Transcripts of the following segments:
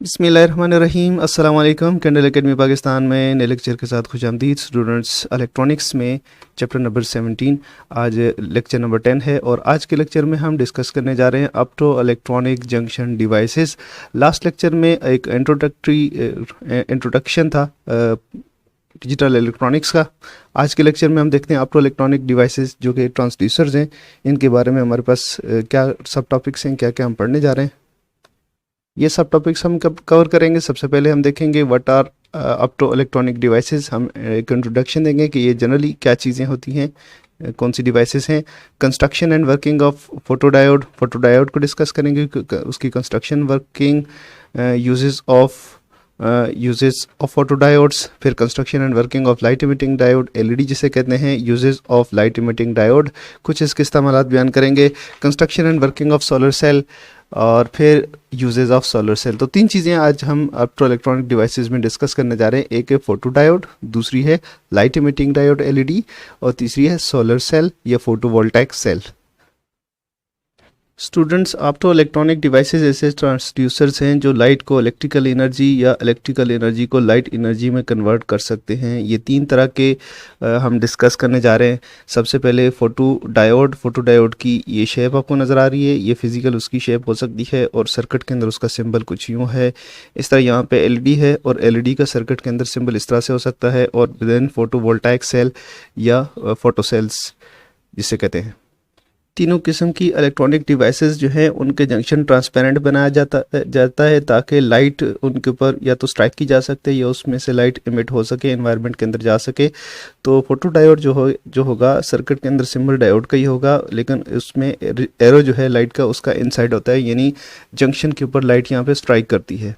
बिस्मिल्लाहिर्रहमानिर्रहीम। अस्सलाम वालेकुम। कैंडल एकेडमी पाकिस्तान में नए लेक्चर के साथ खुशामदीद स्टूडेंट्स। इलेक्ट्रॉनिक्स में चैप्टर नंबर 17 आज लेक्चर नंबर 10 है और आज के लेक्चर में हम डिस्कस करने जा रहे हैं opto electronic junction devices. Last lecture में एक इंट्रोडक्शन था डिजिटल इलेक्ट्रॉनिक्स का। आज के लेक्चर में हम देखते हैं ऑप्टो इलेक्ट्रॉनिक डिवाइसेस जो कि ट्रांसड्यूसर्स हैं, इनके बारे में हमारे पास क्या सब टॉपिक्स हैं, क्या क्या हम पढ़ने जा रहे हैं। ये सब टॉपिक्स हम कब कवर करेंगे। सबसे पहले हम देखेंगे what are opto electronic devices. हम एक इंट्रोडक्शन देंगे कि ये जनरली क्या चीज़ें होती हैं, कौन सी डिवाइसेस हैं। Construction and working of photodiode को डिस्कस करेंगे, उसकी construction, working, uses of photodiodes. फिर construction and working of light emitting diode, LED जिसे कहते हैं, uses of light emitting diode, कुछ इसके इस्तेमाल बयान करेंगे। Construction and working of solar cell और फिर यूजेस ऑफ सोलर सेल। तो तीन चीज़ें आज हम ऑप्टो इलेक्ट्रॉनिक डिवाइसेस में डिस्कस करने जा रहे हैं। एक है फोटोडायोड, दूसरी है लाइट इमिटिंग डायोड एलईडी और तीसरी है सोलर सेल या photovoltaic cell. Students, opto electronic devices ऐसे ट्रांसड्यूसर्स हैं जो लाइट को इलेक्ट्रिकल एनर्जी या इलेक्ट्रिकल एनर्जी को लाइट एनर्जी में कन्वर्ट कर सकते हैं। ये तीन तरह के हम डिस्कस करने जा रहे हैं। सबसे पहले फोटोडायोड की ये शेप आपको नज़र आ रही है, ये फिजिकल उसकी शेप हो सकती है और सर्किट के अंदर उसका सिंबल कुछ यूँ है। इस तरह यहाँ पे एलईडी है और एलईडी का सर्किट के अंदर सिंबल इस तरह से हो सकता है। और देन फोटोवोल्टाइक सेल या फोटो सेल्स जिसे कहते हैं। तीनों किस्म की इलेक्ट्रॉनिक डिवाइसेस जो हैं उनके जंक्शन ट्रांसपेरेंट बनाया जाता है ताकि लाइट उनके ऊपर या तो स्ट्राइक की जा सकते हैं या उसमें से लाइट इमिट हो सके, एनवायरनमेंट के अंदर जा सके। तो फोटोडायोड जो होगा सर्किट के अंदर सिंबल डायोड का ही होगा, लेकिन उसमें एरो जो है लाइट का उसका इनसाइड होता है, यानी जंक्शन के ऊपर लाइट यहाँ पे स्ट्राइक करती है।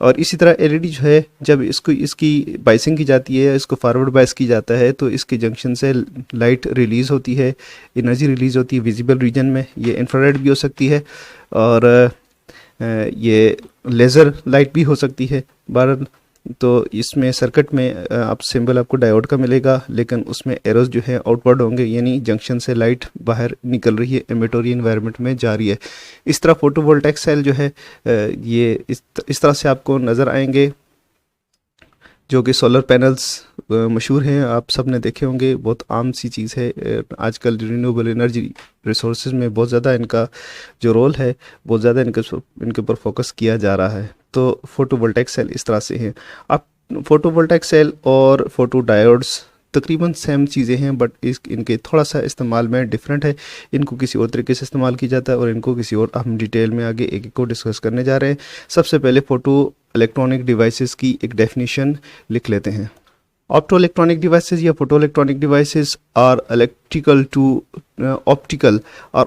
और इसी तरह एलईडी जो है जब इसकी बाइसिंग की जाती है, इसको फॉरवर्ड बाइस की जाता है तो इसके जंक्शन से लाइट रिलीज़ होती है, एनर्जी रिलीज़ होती है विजिबल रीजन में। ये इंफ्रारेड भी हो सकती है और ये लेज़र लाइट भी हो सकती है। बहरहाल तो इसमें सर्किट में आप सिंबल आपको डायोड का मिलेगा, लेकिन उसमें एरोज जो है आउटवर्ड होंगे, यानी जंक्शन से लाइट बाहर निकल रही है, एमिटोरी एनवायरनमेंट में जा रही है। इस तरह फोटोवोल्टाइक सेल जो है ये इस तरह से आपको नज़र आएंगे, जो कि सोलर पैनल्स मशहूर हैं, आप सब ने देखे होंगे, बहुत आम सी चीज़ है। आजकल रिन्यूएबल एनर्जी रिसोर्सेज में बहुत ज़्यादा इनका जो रोल है, बहुत ज़्यादा इनके ऊपर फोकस किया जा रहा है। तो फोटोवोल्टाइक सेल इस तरह से हैं। अब फोटोवोल्टाइक सेल और फोटोडायोड्स तकरीबन सेम चीज़ें हैं, बट इनके थोड़ा सा इस्तेमाल में डिफरेंट है। इनको किसी और तरीके से इस्तेमाल किया जाता है और इनको किसी और, हम डिटेल में आगे एक एक को डिस्कस करने जा रहे हैं। सबसे पहले फोटो इलेक्ट्रॉनिक डिवाइसेस की एक डेफिनेशन लिख लेते हैं। ऑप्टो इलेक्ट्रॉनिक डिवाइसेस या photo electronic devices are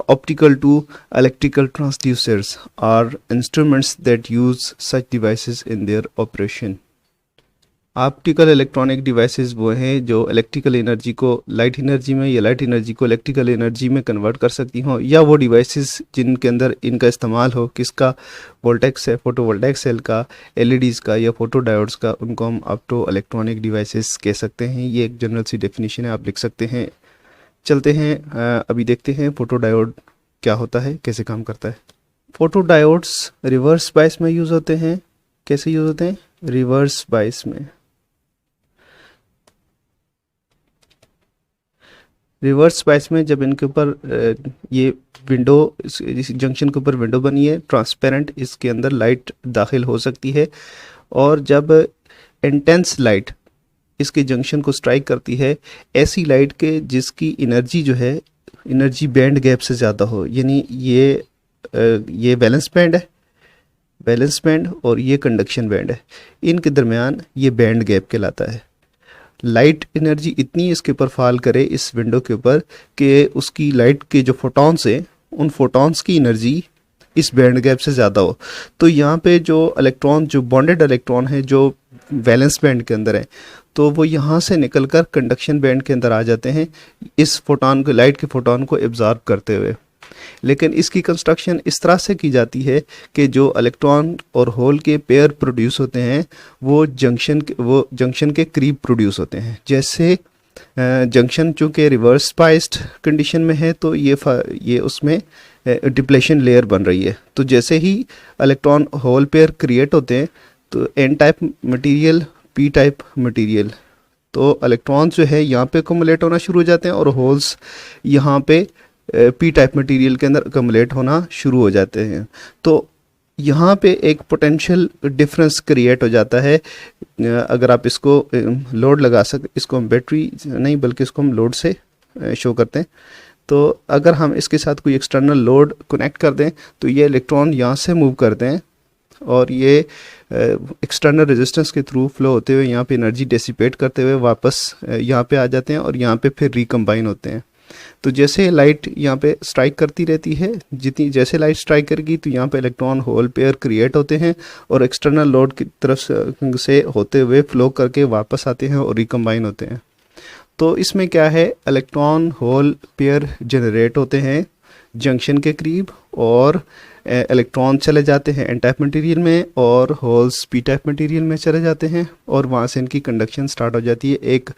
optical to electrical transducers are instruments that use such devices in their operation। Optical electronic devices वो हैं जो इलेक्ट्रिकल एनर्जी को लाइट एनर्जी में या लाइट एनर्जी को इलेक्ट्रिकल एनर्जी में convert कर सकती हों, या वो डिवाइसेस जिनके अंदर इनका इस्तेमाल हो किसका, फोटोवोल्टाइक सेल का, एलईडीज़ का या फोटोडायोड्स का, उनको हम ऑप्टो इलेक्ट्रॉनिक डिवाइसेस कह सकते हैं। ये एक जनरल सी डेफिनेशन है, आप लिख सकते हैं। चलते हैं अभी देखते हैं फोटोडायोड क्या होता है, कैसे काम करता है। फोटोडायोड्स रिवर्स बायस में यूज़ होते हैं। कैसे यूज़ होते हैं? रिवर्स बायस में। रिवर्स बायस में जब इनके ऊपर ये विंडो, इस जंक्शन के ऊपर विंडो बनी है ट्रांसपेरेंट, इसके अंदर लाइट दाखिल हो सकती है और जब इंटेंस लाइट इसके जंक्शन को स्ट्राइक करती है, ऐसी लाइट के जिसकी एनर्जी जो है एनर्जी बैंड गैप से ज़्यादा हो, यानी ये बैलेंस बैंड है, बैलेंस बैंड और ये कंडक्शन बैंड है, इनके दरमियान ये बैंड गैप कहलाता है। लाइट एनर्जी इतनी इसके ऊपर फॉल करे इस विंडो के ऊपर कि उसकी लाइट के जो फोटॉन्स हैं उन फोटॉन्स की एनर्जी इस बैंड गैप से ज़्यादा हो, तो यहाँ पे जो इलेक्ट्रॉन, जो बॉन्डेड इलेक्ट्रॉन है जो वैलेंस बैंड के अंदर है, तो वो यहाँ से निकलकर कंडक्शन बैंड के अंदर आ जाते हैं, इस फोटॉन को, लाइट के फोटॉन को एब्जॉर्ब करते हुए। लेकिन इसकी कंस्ट्रक्शन इस तरह से की जाती है कि जो इलेक्ट्रॉन और होल के पेयर प्रोड्यूस होते हैं वो जंक्शन के करीब प्रोड्यूस होते हैं। जैसे जंक्शन चूँकि रिवर्स बायस्ड कंडीशन में है तो ये उसमें डिप्लेशन लेयर बन रही है। तो जैसे ही इलेक्ट्रॉन होल पेयर क्रिएट होते हैं तो N type material, P type material, तो इलेक्ट्रॉन जो है यहाँ पे अकोमुलेट होना शुरू हो जाते हैं और होल्स यहाँ पे पी टाइप मटेरियल के अंदर अकोमुलेट होना शुरू हो जाते हैं। तो यहाँ पे एक पोटेंशियल डिफरेंस क्रिएट हो जाता है। अगर आप इसको लोड लगा सकते, इसको हम बैटरी नहीं बल्कि इसको हम लोड से शो करते हैं। तो अगर हम इसके साथ कोई एक्सटर्नल लोड कनेक्ट कर दें तो ये इलेक्ट्रॉन यहाँ से मूव करते हैं और ये एक्सटर्नल रेजिस्टेंस के थ्रू फ्लो होते हुए यहाँ पे एनर्जी डेसिपेट करते हुए वापस यहाँ पे आ जाते हैं और यहाँ पे फिर रिकम्बाइन होते हैं। तो जैसे लाइट यहाँ पे स्ट्राइक करती रहती है, जितनी जैसे लाइट स्ट्राइक करेगी तो यहाँ पे इलेक्ट्रॉन होल पेयर क्रिएट होते हैं और एक्सटर्नल लोड की तरफ से होते हुए फ्लो करके वापस आते हैं और रिकम्बाइन होते हैं। तो इसमें क्या है, इलेक्ट्रॉन होल पेयर जनरेट होते हैं जंक्शन के करीब और इलेक्ट्रॉन चले जाते हैं एन टाइप मटेरियल में और होल्स पी टाइप मटेरियल में चले जाते हैं और वहाँ से इनकी कंडक्शन स्टार्ट हो जाती है। एक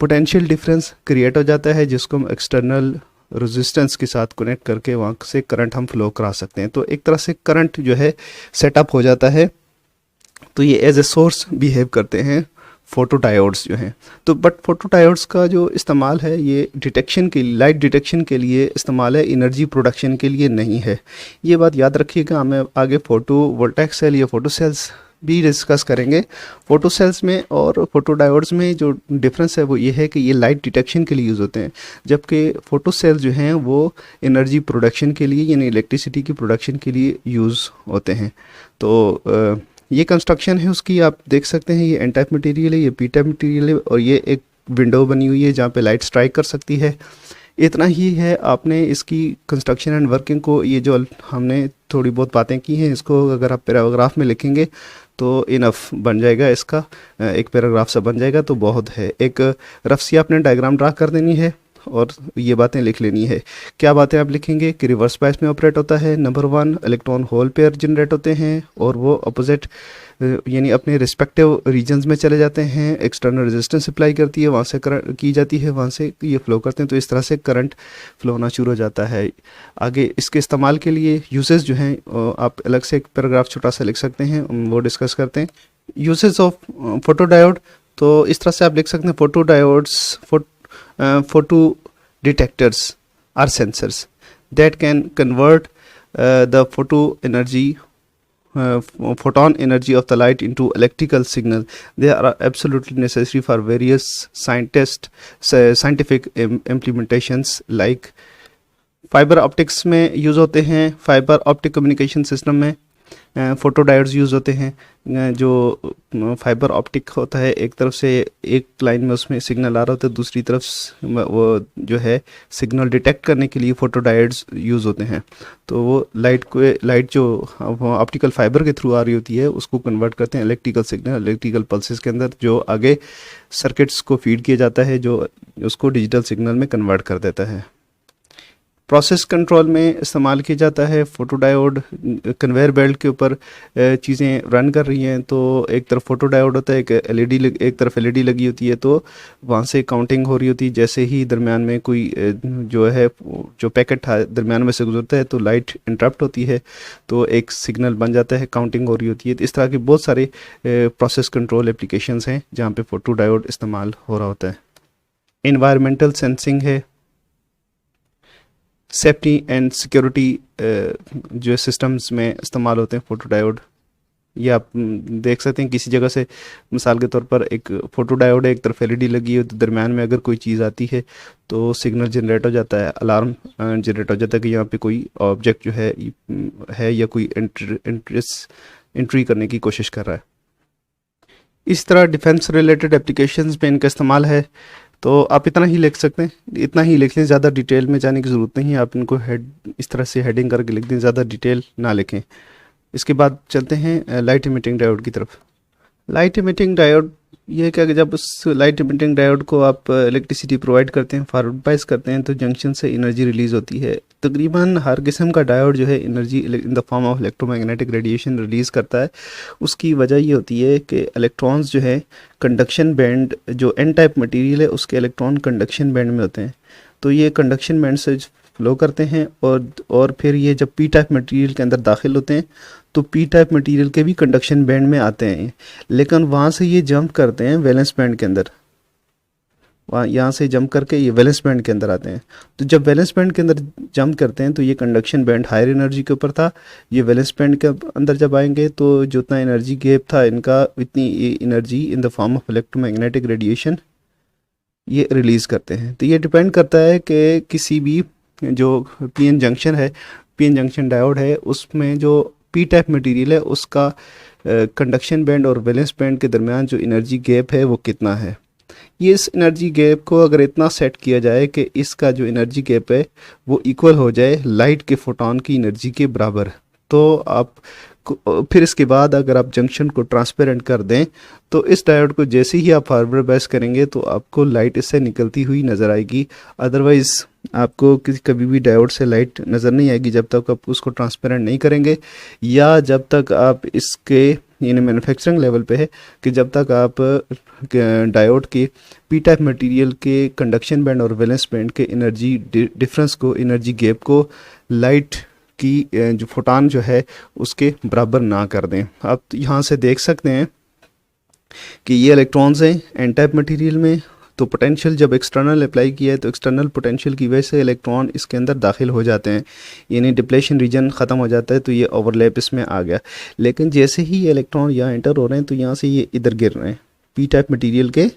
पोटेंशियल डिफरेंस क्रिएट हो जाता है जिसको हम एक्सटर्नल रेजिस्टेंस के साथ कनेक्ट करके वहाँ से करंट हम फ्लो करा सकते हैं। तो एक तरह से करंट जो है सेटअप हो जाता है। तो ये एज ए सोर्स बिहेव करते हैं फोटो डायोड्स जो हैं। तो बट फोटो डायोड्स का जो इस्तेमाल है ये डिटेक्शन के लिए, लाइट डिटेक्शन के लिए इस्तेमाल है, एनर्जी प्रोडक्शन के लिए नहीं है। ये बात याद रखिएगा। हमें आगे फोटो वोल्टाइक सेल या फोटो सेल्स भी डिस्कस करेंगे। फोटो सेल्स में और फोटो डायोड्स में जो डिफरेंस है वो ये है कि ये लाइट डिटेक्शन के लिए यूज़ होते हैं, जबकि फोटो सेल्स जो हैं वो एनर्जी प्रोडक्शन के लिए यानी इलेक्ट्रिसिटी की प्रोडक्शन के लिए यूज़ होते हैं। तो ये कंस्ट्रक्शन है उसकी, आप देख सकते हैं। ये एन टाइप मटेरियल है, ये पी टाइप मटेरियल है और ये एक विंडो बनी हुई है जहाँ पे लाइट स्ट्राइक कर सकती है। इतना ही है। आपने इसकी कंस्ट्रक्शन एंड वर्किंग को, ये जो हमने थोड़ी बहुत बातें की हैं, इसको अगर आप पैराग्राफ में लिखेंगे तो इनफ बन जाएगा। इसका एक पैराग्राफ सा बन जाएगा तो बहुत है। एक रफ सी आपने डायग्राम ड्रा कर देनी है और ये बातें लिख लेनी है। क्या बातें आप लिखेंगे कि रिवर्स बायस में ऑपरेट होता है। Number 1, electron hole pair generate होते हैं और वो अपोजिट यानी अपने रिस्पेक्टिव रीजन्स में चले जाते हैं। एक्सटर्नल रेजिस्टेंस अप्लाई करती है, वहाँ से करंट की जाती है, वहाँ से ये फ्लो करते हैं। तो इस तरह से करंट फ्लो होना शुरू हो जाता है। आगे इसके इस्तेमाल के लिए यूसेस जो हैं आप अलग से एक पैराग्राफ छोटा सा लिख सकते हैं, वो डिस्कस करते हैं। यूसेस ऑफ फोटो डायोड, तो इस तरह से आप लिख सकते हैं photo diodes, photo detectors are sensors that can convert the photon energy of the light into electrical signal. They are absolutely necessary for various scientific implementations like fibre optics में use होते हैं। फाइबर ऑप्टिक कम्युनिकेशन सिस्टम में photo diodes use होते हैं। जो fibre optic होता है, एक तरफ से एक लाइन में उसमें सिग्नल आ रहा होता है, दूसरी तरफ वो जो है सिग्नल डिटेक्ट करने के लिए फोटो डायोड्स यूज़ होते हैं। तो वो लाइट जो ऑप्टिकल फाइबर के थ्रू आ रही होती है उसको कन्वर्ट करते हैं इलेक्ट्रिकल सिग्नल, इलेक्ट्रिकल पल्सेस के अंदर, जो आगे सर्किट्स को फीड किया जाता है, जो उसको डिजिटल सिग्नल में कन्वर्ट कर देता है। प्रोसेस कंट्रोल में इस्तेमाल किया जाता है। फोटो डायोड कन्वेयर बेल्ट के ऊपर चीज़ें रन कर रही हैं, तो एक तरफ फोटो डायोड होता है, एक तरफ एलईडी लगी होती है, तो वहाँ से काउंटिंग हो रही होती है। जैसे ही दरमियान में कोई जो पैकेट दरमियान में से गुजरता है तो लाइट इंटरप्ट होती है, तो एक सिग्नल बन जाता है, काउंटिंग हो रही होती है। तो इस तरह के बहुत सारे प्रोसेस कंट्रोल एप्लीकेशंस हैं जहाँ पे फोटो डायोड इस्तेमाल हो रहा होता है। एनवायरमेंटल सेंसिंग है, सेफ्टी एंड सिक्योरिटी जो सिस्टम्स में इस्तेमाल होते हैं फोटो डायोड। ये आप देख सकते हैं किसी जगह से, मिसाल के तौर पर एक फोटो डायोड है, एक तरफ एलईडी लगी है, तो दरमियान में अगर कोई चीज़ आती है तो सिग्नल जनरेट हो जाता है, अलार्म जनरेट हो जाता है कि यहाँ पे कोई ऑब्जेक्ट जो है या कोई एंट्री करने की कोशिश कर रहा है। इस तरह डिफेंस रिलेटेड एप्लीकेशंस में इनका इस्तेमाल है। तो आप इतना ही लिख सकते हैं, इतना ही लिख लें, ज़्यादा डिटेल में जाने की ज़रूरत नहीं है। आप इनको इस तरह से हेडिंग करके लिख दें, ज़्यादा डिटेल ना लिखें। इसके बाद चलते हैं लाइट इमिटिंग डायोड की तरफ। लाइट इमिटिंग डायोड ये क्या कि जब उस लाइट इमिटिंग डायोड को आप इलेक्ट्रिसिटी प्रोवाइड करते हैं, फॉरवर्ड बायस करते हैं, तो जंक्शन से एनर्जी रिलीज़ होती है। तकरीबन हर किस्म का डायोड जो है energy in the form of electromagnetic radiation release करता है। उसकी वजह ये होती है कि इलेक्ट्रॉन्स जो है कंडक्शन बैंड, जो एन टाइप मटेरियल है उसके इलेक्ट्रॉन कंडक्शन बैंड में होते हैं। तो ये कंडक्शन बैंड से फ्लो करते हैं और फिर ये जब पी टाइप मटेरियल के अंदर दाखिल होते हैं तो पी टाइप मटेरियल के भी कंडक्शन बैंड में आते हैं, लेकिन वहाँ से ये जंप करते हैं वैलेंस बैंड के अंदर, वहाँ यहाँ से जंप करके ये वैलेंस बैंड के अंदर आते हैं। तो जब वैलेंस बैंड के अंदर जंप करते हैं तो ये कंडक्शन बैंड हायर एनर्जी के ऊपर था, ये वैलेंस बैंड के अंदर जब आएंगे तो जितना एनर्जी गैप था इनका, इतनी energy in the form of electromagnetic radiation ये रिलीज़ करते हैं। तो ये डिपेंड करता है कि किसी भी जो पीएन जंक्शन है, पीएन जंक्शन डायोड है, उसमें जो पी टाइप मटेरियल है उसका कंडक्शन बैंड और वैलेंस बैंड के दरमियान जो एनर्जी गैप है वो कितना है। ये इस एनर्जी गैप को अगर इतना सेट किया जाए कि इसका जो एनर्जी गैप है वो इक्वल हो जाए लाइट के फोटोन की एनर्जी के बराबर, तो आप फिर इसके बाद अगर आप जंक्शन को ट्रांसपेरेंट कर दें तो इस डायोड को जैसे ही आप फॉरवर्ड बायस करेंगे तो आपको लाइट इससे निकलती हुई नज़र आएगी। अदरवाइज़ आपको कभी भी डायोड से लाइट नज़र नहीं आएगी जब तक आप उसको ट्रांसपेरेंट नहीं करेंगे, या जब तक आप इसके यानी मैन्युफैक्चरिंग लेवल पे है कि जब तक आप डायोड के पी टाइप मटेरियल के कंडक्शन बैंड और वैलेंस बैंड के एनर्जी डिफरेंस को, एनर्जी गैप को लाइट की जो फोटान जो है उसके बराबर ना कर दें। आप यहाँ से देख सकते हैं कि ये इलेक्ट्रॉन्स हैं एन टाइप मटेरियल में, तो पोटेंशियल जब एक्सटर्नल अप्लाई किया है तो एक्सटर्नल पोटेंशियल की वजह से इलेक्ट्रॉन इसके अंदर दाखिल हो जाते हैं, यानी डिप्लेशन रीजन ख़त्म हो जाता है, तो ये ओवरलैप इसमें आ गया। लेकिन जैसे ही ये इलेक्ट्रॉन यहाँ एंटर हो रहे हैं तो यहाँ से ये इधर गिर रहे हैं, पी टाइप मटीरियल के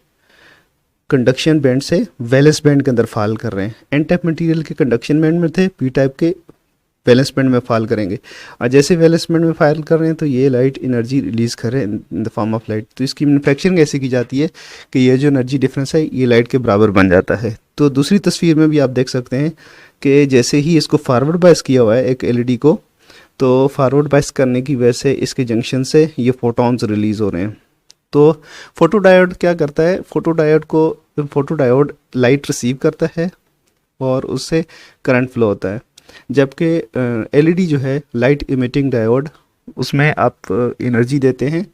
कंडक्शन बैंड से वैलेंस बैंड के अंदर फॉल कर रहे हैं। एन टाइप मटेरियल के कंडक्शन बैंड में थे, पी टाइप के वैलेंस बैंड में फॉल करेंगे, और जैसे वैलेंस बैंड में फॉल कर रहे हैं तो ये लाइट एनर्जी रिलीज़ कर रहे हैं in the form of light. तो इसकी मैन्युफैक्चरिंग ऐसे की जाती है कि ये जो एनर्जी डिफरेंस है ये लाइट के बराबर बन जाता है। तो दूसरी तस्वीर में भी आप देख सकते हैं कि जैसे ही इसको फॉरवर्ड बायस किया हुआ है एक एलईडी को, तो फॉरवर्ड बायस करने की वजह से इसके जंक्शन से ये फोटॉन्स रिलीज़ हो रहे हैं। तो फोटो डायोड क्या करता है, फोटो डायोड लाइट रिसीव करता है और उससे करंट फ्लो होता है, जबकि एलईडी जो है लाइट इमिटिंग डायोड, उसमें आप एनर्जी देते हैं,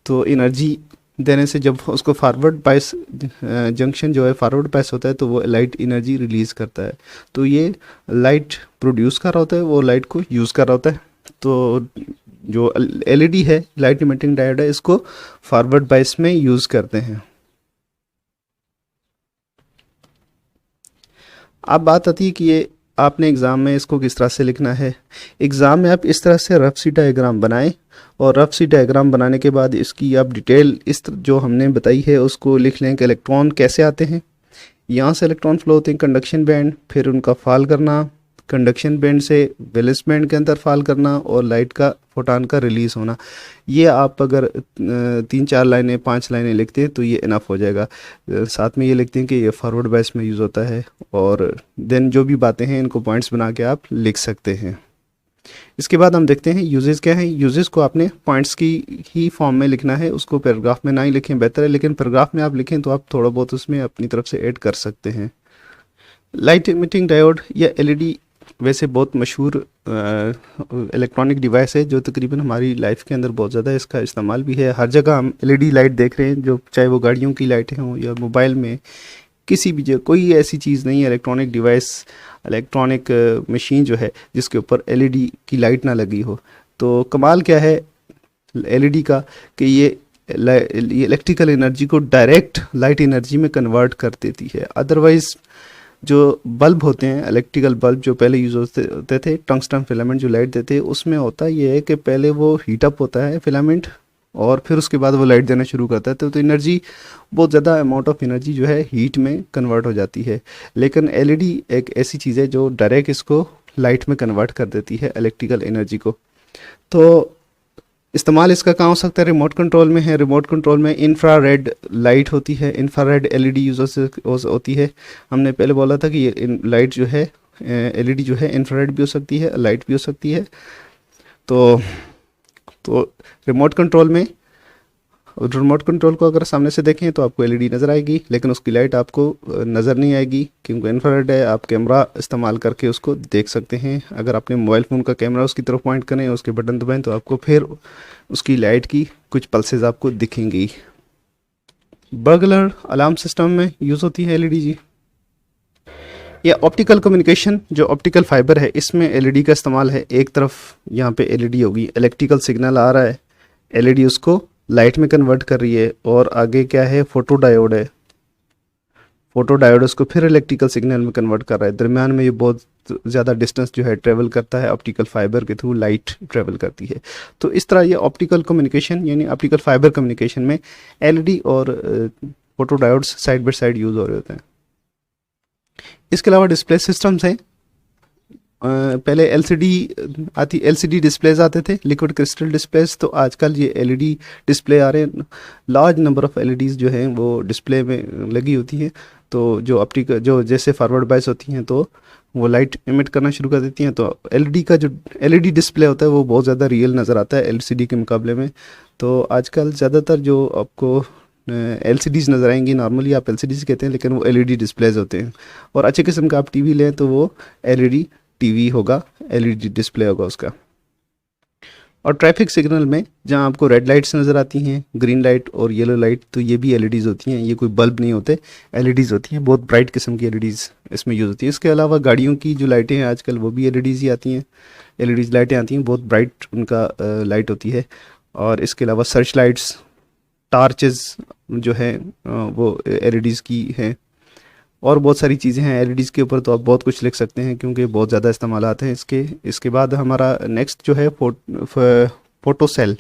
तो एनर्जी देने से जब उसको फॉरवर्ड बायस जंक्शन जो है फॉरवर्ड बायस होता है तो वो लाइट एनर्जी रिलीज़ करता है, तो ये लाइट प्रोड्यूस कर रहा होता है, वो लाइट को यूज़ कर रहा होता है। तो जो एलईडी है लाइट इमिटिंग डायोड है, इसको फॉरवर्ड बायस में यूज़ करते हैं। अब बात आती है कि ये आपने एग्ज़ाम में इसको किस तरह से लिखना है। एग्ज़ाम में आप इस तरह से रफ सी डायग्राम बनाएं और रफ सी डायग्राम बनाने के बाद इसकी आप डिटेल जो हमने बताई है उसको लिख लें कि इलेक्ट्रॉन कैसे आते हैं, यहाँ से इलेक्ट्रॉन फ्लो होते हैं कंडक्शन बैंड, फिर उनका फॉल करना, कंडक्शन बैंड से वैलेंस बैंड के अंदर फॉल करना और लाइट का फोटान का रिलीज़ होना। ये आप अगर 3-4 लाइनें 5 लाइनें लिखते हैं तो ये इनफ हो जाएगा। साथ में ये लिखते हैं कि ये फॉरवर्ड बायस में यूज़ होता है, और देन जो भी बातें हैं इनको पॉइंट्स बना के आप लिख सकते हैं। इसके बाद हम देखते हैं यूजेस क्या है। यूजेस को आपने पॉइंट्स की ही फॉर्म में लिखना है, उसको पैराग्राफ में ना ही लिखें बेहतर है, लेकिन पैराग्राफ में आप लिखें तो आप थोड़ा बहुत उसमें अपनी तरफ से ऐड कर सकते हैं। लाइट इमिटिंग डायोड या एलईडी वैसे बहुत मशहूर इलेक्ट्रॉनिक डिवाइस है जो तकरीबन हमारी लाइफ के अंदर बहुत ज़्यादा इसका इस्तेमाल भी है। हर जगह हम एलईडी लाइट देख रहे हैं, जो चाहे वो गाड़ियों की लाइटें हों या मोबाइल में, किसी भी जगह कोई ऐसी चीज़ नहीं है इलेक्ट्रॉनिक डिवाइस, इलेक्ट्रॉनिक मशीन जो है जिसके ऊपर एलईडी की लाइट ना लगी हो। तो कमाल क्या है एलईडी का कि ये इलेक्ट्रिकल एनर्जी को डायरेक्ट लाइट एनर्जी में कन्वर्ट कर देती है। अदरवाइज़ जो बल्ब होते हैं, इलेक्ट्रिकल बल्ब जो पहले यूज़ होते थे, टंगस्टन फिलामेंट जो लाइट देते हैं, उसमें होता ये है कि पहले वो हीट अप होता है फिलामेंट और फिर उसके बाद वो लाइट देना शुरू करता है, तो एनर्जी बहुत ज़्यादा अमाउंट ऑफ एनर्जी जो है हीट में कन्वर्ट हो जाती है। लेकिन एलईडी एक ऐसी चीज़ है जो डायरेक्ट इसको लाइट में कन्वर्ट कर देती है इलेक्ट्रिकल एनर्जी को। तो इस्तेमाल इसका कहाँ हो सकता है, रिमोट कंट्रोल में है। रिमोट कंट्रोल में इंफ्रारेड लाइट होती है, इंफ्रारेड एलईडी यूज़ होती है। हमने पहले बोला था कि ये लाइट जो है एलईडी जो है इंफ्रारेड भी हो सकती है, लाइट भी हो सकती है। तो रिमोट कंट्रोल में, रिमोट कंट्रोल को अगर सामने से देखें तो आपको एलईडी नज़र आएगी, लेकिन उसकी लाइट आपको नज़र नहीं आएगी क्योंकि इंफ्रारेड है। आप कैमरा इस्तेमाल करके उसको देख सकते हैं। अगर आपने मोबाइल फ़ोन का कैमरा उसकी तरफ पॉइंट करें, उसके बटन दबाएं तो आपको फिर उसकी लाइट की कुछ पल्सेस आपको दिखेंगी। बर्गलर अलार्म सिस्टम में यूज़ होती है एलईडी जी। या ऑप्टिकल कम्युनिकेशन, जो ऑप्टिकल फाइबर है इसमें एलईडी का इस्तेमाल है। एक तरफ यहाँ पे एलईडी होगी, इलेक्ट्रिकल सिग्नल आ रहा है, एलईडी उसको लाइट में कन्वर्ट कर रही है, और आगे क्या है, फोटो डायोड है, फोटो डायोड उसको फिर इलेक्ट्रिकल सिग्नल में कन्वर्ट कर रहा है। दरमियान में ये बहुत ज़्यादा डिस्टेंस जो है ट्रेवल करता है, ऑप्टिकल फाइबर के थ्रू लाइट ट्रेवल करती है। तो इस तरह ये ऑप्टिकल कम्युनिकेशन यानी ऑप्टिकल फाइबर कम्युनिकेशन में एलईडी और photo diodes side by side use हो रहे होते हैं। इसके अलावा डिस्प्ले सिस्टम्स हैं। पहले एलसीडी आती, एलसीडी डिस्प्लेज आते थे, लिक्विड क्रिस्टल डिस्प्लेज, तो आजकल ये एलईडी डिस्प्ले आ रहे हैं। लार्ज नंबर ऑफ एलईडीज़ जो हैं वो डिस्प्ले में लगी होती हैं, तो जो ऑप्टिकल जो जैसे फॉरवर्ड बायस होती हैं तो वो लाइट इमिट करना शुरू कर देती हैं। तो एलईडी का जो एलईडी डिस्प्ले होता है वो बहुत ज़्यादा रियल नज़र आता है एलसीडी के मुकाबले में। तो आजकल ज़्यादातर जो आपको एलसीडीज़ नज़र आएंगी, नॉर्मली आप एलसीडीज़ कहते हैं लेकिन वो एलईडी डिस्प्लेज होते हैं। और अच्छे किस्म का आप टीवी लें तो वो एलईडी टीवी होगा, एलईडी डिस्प्ले होगा उसका। और ट्रैफिक सिग्नल में जहां आपको रेड लाइट्स नज़र आती हैं, ग्रीन लाइट और येलो लाइट, तो ये भी एलईडीज़ होती हैं, ये कोई बल्ब नहीं होते, एलईडीज़ होती हैं। बहुत ब्राइट किस्म की एलईडीज़ इसमें यूज़ होती है। इसके अलावा गाड़ियों की जो लाइटें हैं आजकल वो भी एलईडीज़ ही आती हैं, एलईडीज़ लाइटें आती हैं, बहुत ब्राइट उनका लाइट होती है। और इसके अलावा सर्च लाइट्स, टार्चेस जो है वो एलईडीज़ की हैं। और बहुत सारी चीज़ें हैं एलईडीज़ के ऊपर, तो आप बहुत कुछ लिख सकते हैं क्योंकि बहुत ज़्यादा इस्तेमालात हैं इसके। इसके बाद हमारा नेक्स्ट जो है फोटो सेल,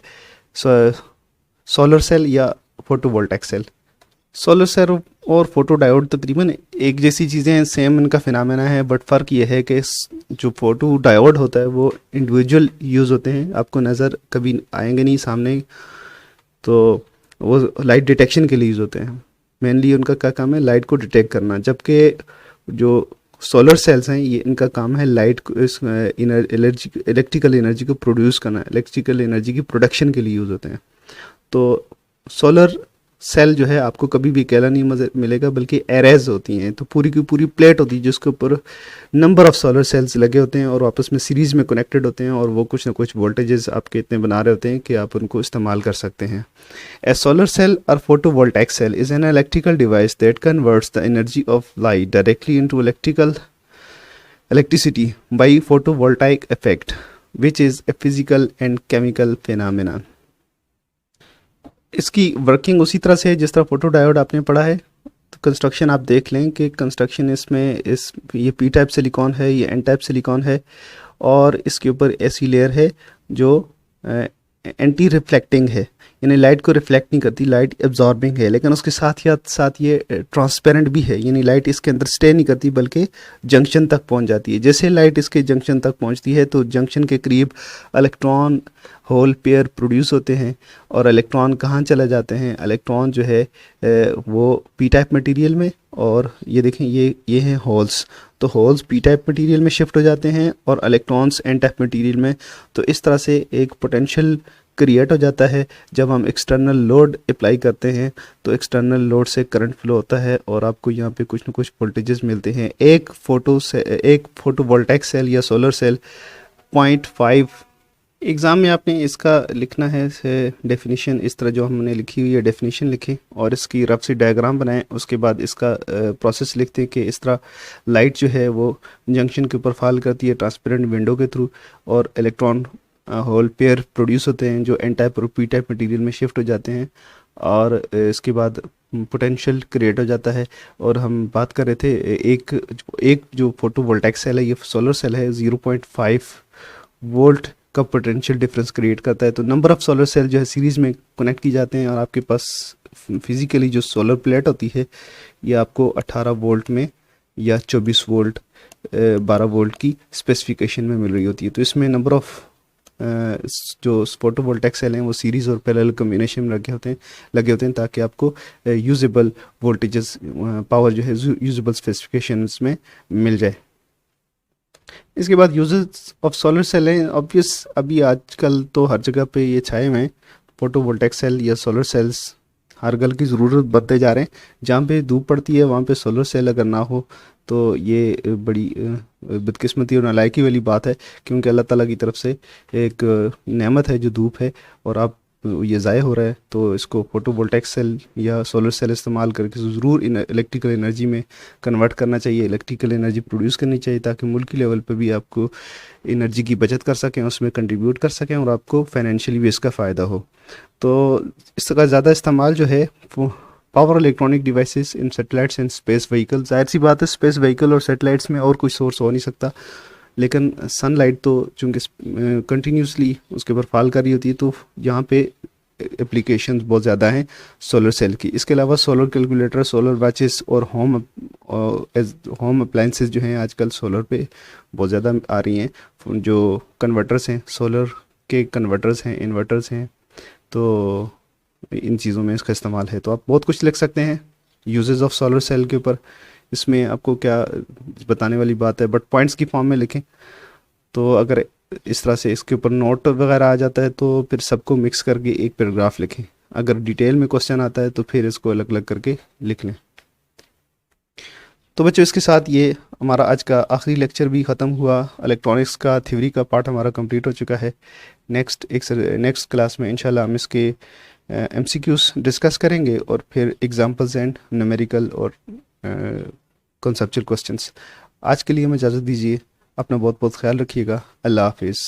सोलर सेल या फोटोवोल्टाइक सेल। सोलर सेल और फोटो डायोड तकरीबन एक जैसी चीज़ें हैं, सेम इनका फिनोमेना है, बट फ़र्क ये है कि जो फोटो डायोड होता है वो इंडिविजुअल यूज़ होते हैं, आपको नज़र कभी आएंगे नहीं सामने, तो वो लाइट डिटेक्शन के लिए यूज़ होते हैं। मेनली उनका क्या काम है, लाइट को डिटेक्ट करना। जबकि जो सोलर सेल्स हैं ये इनका काम है लाइट को, इस इलेक्ट्रिकल एनर्जी को प्रोड्यूस करना, इलेक्ट्रिकल एनर्जी की प्रोडक्शन के लिए यूज़ होते हैं। तो सोलर सेल जो है आपको कभी भी अकेला नहीं मिलेगा, बल्कि एरेज होती हैं, तो पूरी की पूरी प्लेट होती है जिसके ऊपर नंबर ऑफ सोलर सेल्स लगे होते हैं और आपस में सीरीज़ में कनेक्टेड होते हैं, और वो कुछ ना कुछ वोल्टेजेस आपके इतने बना रहे होते हैं कि आप उनको इस्तेमाल कर सकते हैं। ए सोलर सेल और photovoltaic cell is an electrical device that converts the energy of light directly into electricity by photovoltaic effect, which is a physical and chemical phenomenon. इसकी वर्किंग उसी तरह से है जिस तरह फोटो डायोड आपने पढ़ा है। तो कंस्ट्रक्शन आप देख लें कि कंस्ट्रक्शन इसमें ये पी टाइप सिलिकॉन है, ये एन टाइप सिलिकॉन है, और इसके ऊपर ऐसी लेयर है जो एंटी रिफ्लेक्टिंग है, यानी लाइट को रिफ्लेक्ट नहीं करती, लाइट एब्जॉर्बिंग है, लेकिन उसके साथ ये ट्रांसपेरेंट भी है, यानी लाइट इसके अंदर स्टे नहीं करती बल्कि जंक्शन तक पहुंच जाती है। जैसे लाइट इसके जंक्शन तक पहुंचती है तो जंक्शन के करीब इलेक्ट्रॉन होल पेयर प्रोड्यूस होते हैं, और इलेक्ट्रॉन कहाँ चले जाते हैं, इलेक्ट्रॉन जो है वो पी टाइप मटेरियल में, और ये देखें ये हैं होल्स, तो होल्स पी टाइप मटेरियल में शिफ्ट हो जाते हैं और इलेक्ट्रॉन्स एन टाइप मटेरियल में। तो इस तरह से एक पोटेंशियल क्रिएट हो जाता है। जब हम एक्सटर्नल लोड अप्लाई करते हैं तो एक्सटर्नल लोड से करंट फ्लो होता है और आपको यहाँ पे कुछ ना कुछ वोल्टेजेस मिलते हैं। एक फोटोवोल्टाइक सेल या सोलर सेल 0.5, एग्ज़ाम में आपने इसका लिखना है डेफिनेशन, इस तरह जो हमने लिखी हुई है डेफिनेशन लिखें और इसकी रफ सी डायग्राम बनाएं। उसके बाद इसका प्रोसेस लिखते हैं कि इस तरह लाइट जो है वो जंक्शन के ऊपर फॉल करती है ट्रांसपेरेंट विंडो के थ्रू, और इलेक्ट्रॉन होल पेयर प्रोड्यूस होते हैं जो एन टाइप और पी टाइप मटेरियल में शिफ्ट हो जाते हैं, और इसके बाद पोटेंशियल क्रिएट हो जाता है। और हम बात कर रहे थे एक जो फोटोवोल्टाइक सेल है, ये सोलर सेल है, 0.5 वोल्ट का पोटेंशियल डिफरेंस क्रिएट करता है। तो नंबर ऑफ सोलर सेल जो है सीरीज़ में कनेक्ट की जाते हैं, और आपके पास फिजिकली जो सोलर प्लेट होती है ये आपको 18 वोल्ट में या 24 वोल्ट 12 वोल्ट की स्पेसिफिकेशन में मिल रही होती है। तो इसमें नंबर ऑफ जो फोटोवोल्टाइक सेल हैं वो सीरीज़ और पैरेलल कॉम्बिनेशन में लगे होते हैं ताकि आपको यूजेबल वोल्टेजेस पावर जो है यूजेबल स्पेसिफिकेशंस में मिल जाए। इसके बाद यूजेस ऑफ सोलर सेल हैं ऑब्वियस, अभी आजकल तो हर जगह पे ये छाए हुए हैं। फोटोवोल्टाइक सेल या सोलर सेल्स हर घर की ज़रूरत बढ़ते जा रहे हैं। जहाँ पे धूप पड़ती है वहाँ पे सोलर सेल अगर ना हो तो ये बड़ी बदकिस्मती और नालायकी वाली बात है, क्योंकि अल्लाह ताला की तरफ से एक नेमत है जो धूप है, और आप ये ज़ाय हो रहा है, तो इसको फोटोवोल्टाइक सेल या सोलर सेल इस्तेमाल करके ज़रूर इलेक्ट्रिकल एनर्जी में कन्वर्ट करना चाहिए, इलेक्ट्रिकल एनर्जी प्रोड्यूस करनी चाहिए, ताकि मुल्की लेवल पे भी आपको एनर्जी की बचत कर सकें, उसमें कंट्रीब्यूट कर सकें और आपको फाइनेंशियली भी इसका फ़ायदा हो। तो इसका ज़्यादा इस्तेमाल जो है वो power electronic devices in satellites and space vehicle, जाहिर सी बात है स्पेस व्हीकल और सैटेलाइट्स में और कोई सोर्स हो नहीं सकता, लेकिन सनलाइट तो चूँकि कंटिन्यूसली उसके ऊपर फॉल कर रही होती है, तो यहाँ पे एप्लीकेशंस बहुत ज़्यादा हैं सोलर सेल की। इसके अलावा सोलर कैलकुलेटर, सोलर वॉचेस और होम अप्लाइंसेस जो हैं आजकल सोलर पे बहुत ज़्यादा आ रही हैं। जो कन्वर्टर्स हैं, सोलर के कन्वर्टर्स हैं, इन्वर्टर्स हैं, तो इन चीज़ों में इसका इस्तेमाल है। तो आप बहुत कुछ लिख सकते हैं यूजेस ऑफ सोलर सेल के ऊपर, इसमें आपको क्या बताने वाली बात है, बट पॉइंट्स की फॉर्म में लिखें। तो अगर इस तरह से इसके ऊपर नोट वगैरह आ जाता है तो फिर सबको मिक्स करके एक पैराग्राफ लिखें। अगर डिटेल में क्वेश्चन आता है तो फिर इसको अलग अलग करके लिख लें। तो बच्चों, इसके साथ ये हमारा आज का आखिरी लेक्चर भी ख़त्म हुआ। इलेक्ट्रॉनिक्स का थ्योरी का पार्ट हमारा कंप्लीट हो चुका है। नेक्स्ट क्लास में इंशाल्लाह हम इसके एमसीक्यूज डिस्कस करेंगे और फिर एग्जांपल्स एंड न्यूमेरिकल और कॉन्सेप्चुअल क्वेश्चंस। आज के लिए हमें इजाज़त दीजिए। अपना बहुत बहुत ख्याल रखिएगा। अल्लाह हाफिज़।